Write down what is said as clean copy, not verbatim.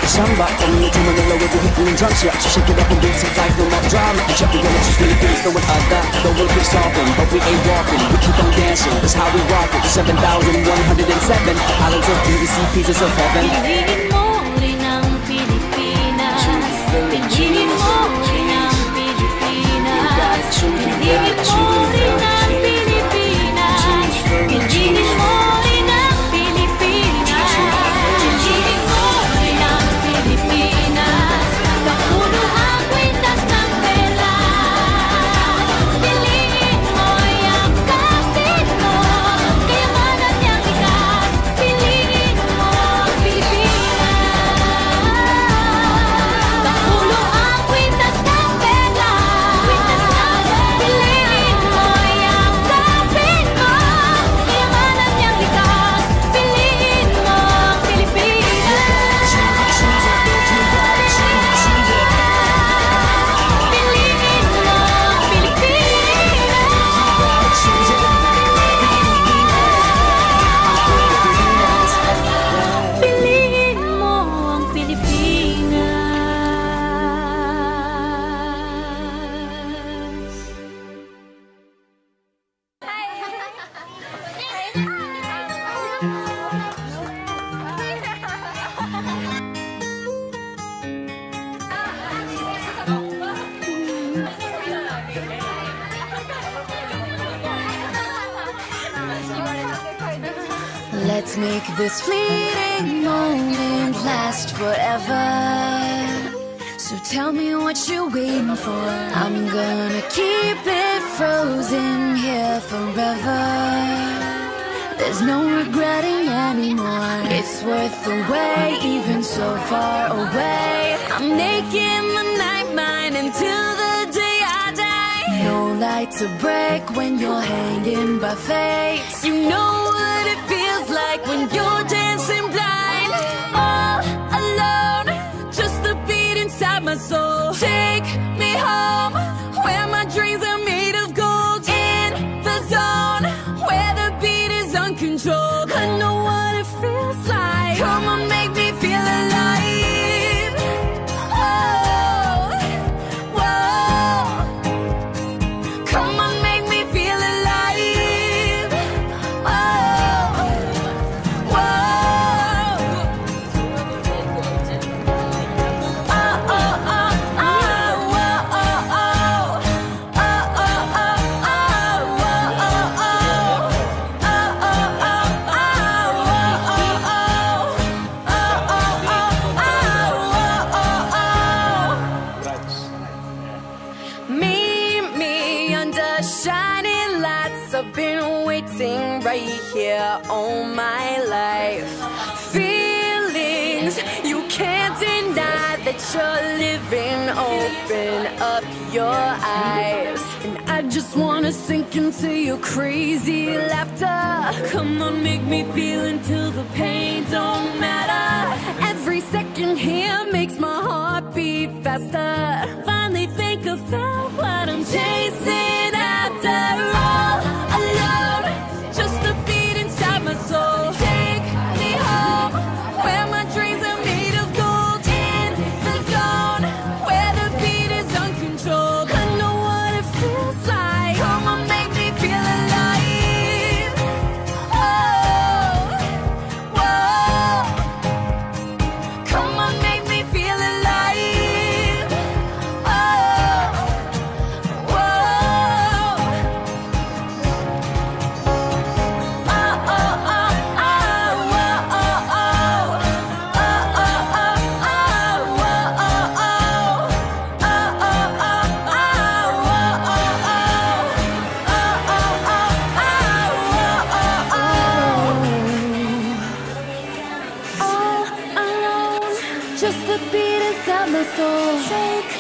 Samba from to Manila with the hitting and drums. Yeah, so shake it up and do some life, no more drama. And check the relations, Philippines, no one other. No one keep solving, but we ain't walking. We keep on dancing, that's how we rock it. 7,107 islands of DVC, pieces of heaven. Piliin mo rin ang Pilipinas. Piliin mo rin ang Pilipinas. Piliin mo rin ang Pilipinas. Piliin mo rin ang Pilipinas. Piliin mo rin ang Pilipinas. Kapuno ang kwintas ng pera. Piliin mo yung kapit mo. Kayaman at yung likas. Piliin mo ang Pilipinas. Kapuno ang kwintas ng pera. Piliin mo yung kapit mo. Kayaman at yung likas. Piliin mo ang Pilipinas. Piliin mo ang Pilipinas. Let's make this fleeting moment last forever. So tell me what you're waiting for. I'm gonna keep it frozen here forever. There's no regretting anymore. It's worth the wait, even so far away. I'm making the night mine until the day I die. No light to break when you're hanging by fate. You know what it feels like when you're dancing blind. All alone, just the beat inside my soul. Take me home, where my dreams are made of gold. In the zone, where the beat is uncontrolled. I know what it feels like. Come on, make me feel alive. Oh, whoa. Come on, make me feel alive. Oh, whoa. Oh, oh, oh, oh, whoa, oh, oh. Oh, oh, oh, oh, whoa, oh, oh. Oh, oh, oh, oh, whoa, oh, oh. Oh, oh, oh, oh, whoa, oh, oh. Meet me under shining lights. I've been waiting right here all my life. Feelings you can't deny that you're living. Open up your eyes, and I just wanna sink into your crazy laughter. Come on, make me feel until the pain don't matter. Every second here makes my heart beat faster. Finally think about what I'm chasing after. All alone, just the beat inside my soul. Take me home, where my dreams are made of gold. In the zone, where the beat is uncontrolled. I know what it feels like. Come on, make me feel alive. Oh, whoa. Come on, make me feel alive. Oh, whoa. Oh, oh, oh, oh, whoa, oh, oh. Oh, oh, oh, oh, whoa, oh, oh. Oh, oh, oh, oh, whoa, oh, oh. Oh, oh, oh, oh, whoa, oh, oh. All alone, just the beat inside my soul. Take